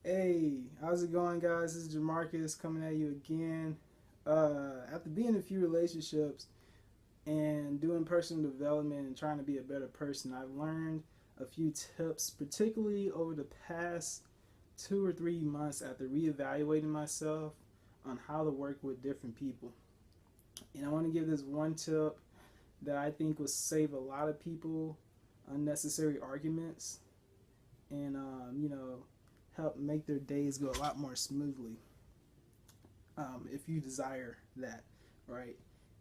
Hey, how's it going, guys? This is Jamarcus coming at you again. After being in a few relationships and doing personal development and trying to be a better person, I've learned a few tips, particularly over the past 2 or 3 months after reevaluating myself on how to work with different people. And I want to give this one tip that I think will save a lot of people unnecessary arguments and, help make their days go a lot more smoothly if you desire that, right?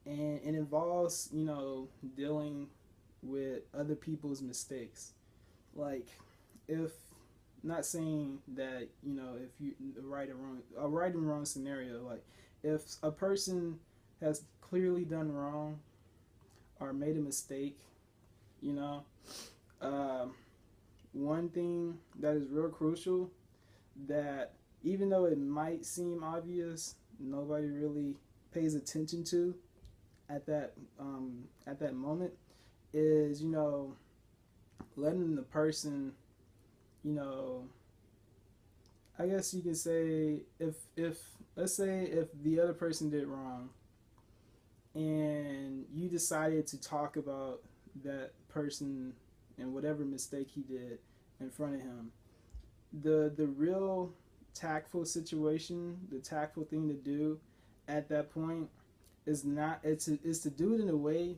And it involves, dealing with other people's mistakes. Like, if not saying that, if you a right and wrong scenario, like if a person has clearly done wrong or made a mistake, you know, um, one thing that is real crucial that even though it might seem obvious, nobody really pays attention to at that moment is letting the person you know I guess you can say if let's say if the other person did wrong and you decided to talk about that person and whatever mistake he did in front of him, the real tactful situation, the tactful thing to do at that point is not it's to do it in a way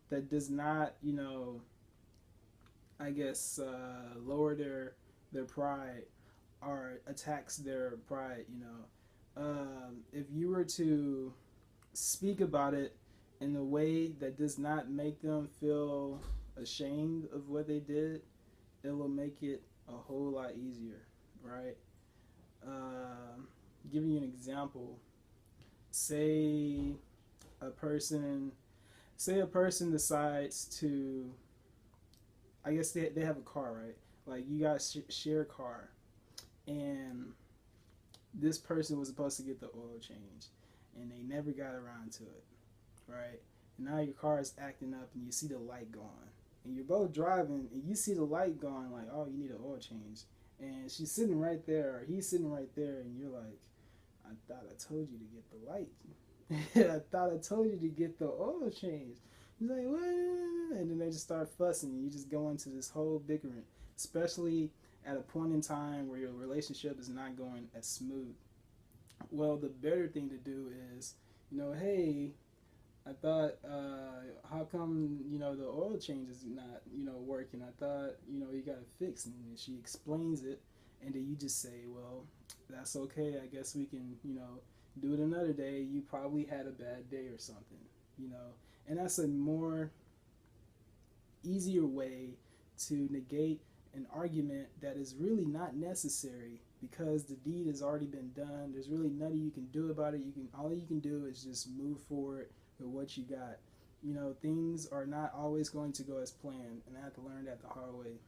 that does not I guess lower their pride or attacks their pride. If you were to speak about it in a way that does not make them feel ashamed of what they did, it will make it a whole lot easier, right? Um, Giving you an example, say a person say a person decides to, I guess they have a car, right? Like you guys share a car, and this person was supposed to get the oil change, and they never got around to it, right? And now your car is acting up, and you see the light going, and you're both driving, and you see the light going, like, oh, you need an oil change, and she's sitting right there, or he's sitting right there, and you're like, I thought I told you to get the light. I thought I told you to get the oil change. He's like, what? And then they just start fussing, and you just go into this whole bickering, especially at a point in time where your relationship is not going as smooth. Well, the better thing to do is, hey, I thought, how come, the oil change is not, working? I thought, you got it fixed. And she explains it, and then you just say, well, that's okay. I guess we can, do it another day. You probably had a bad day or something, you know. And that's a more easier way to negate an argument that is really not necessary because the deed has already been done. There's really nothing you can do about it. All you can do is just move forward with what you got. Things are not always going to go as planned, and I had to learn that the hard way.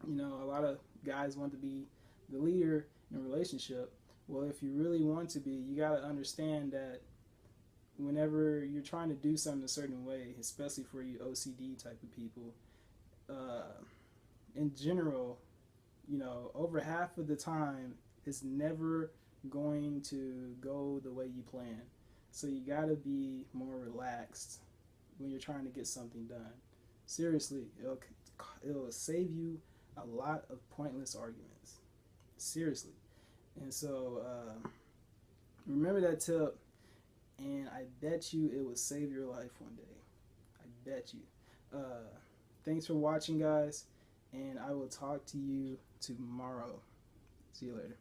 A lot of guys want to be the leader in a relationship. Well, if you really want to be, you got to understand that whenever you're trying to do something a certain way, especially for you OCD type of people, uh, in general, over half of the time, it's never going to go the way you plan. So you got to be more relaxed when you're trying to get something done. Seriously, it'll save you a lot of pointless arguments. Seriously. And so remember that tip, and I bet you it will save your life one day. I bet you. Thanks for watching, guys, and I will talk to you tomorrow. See you later.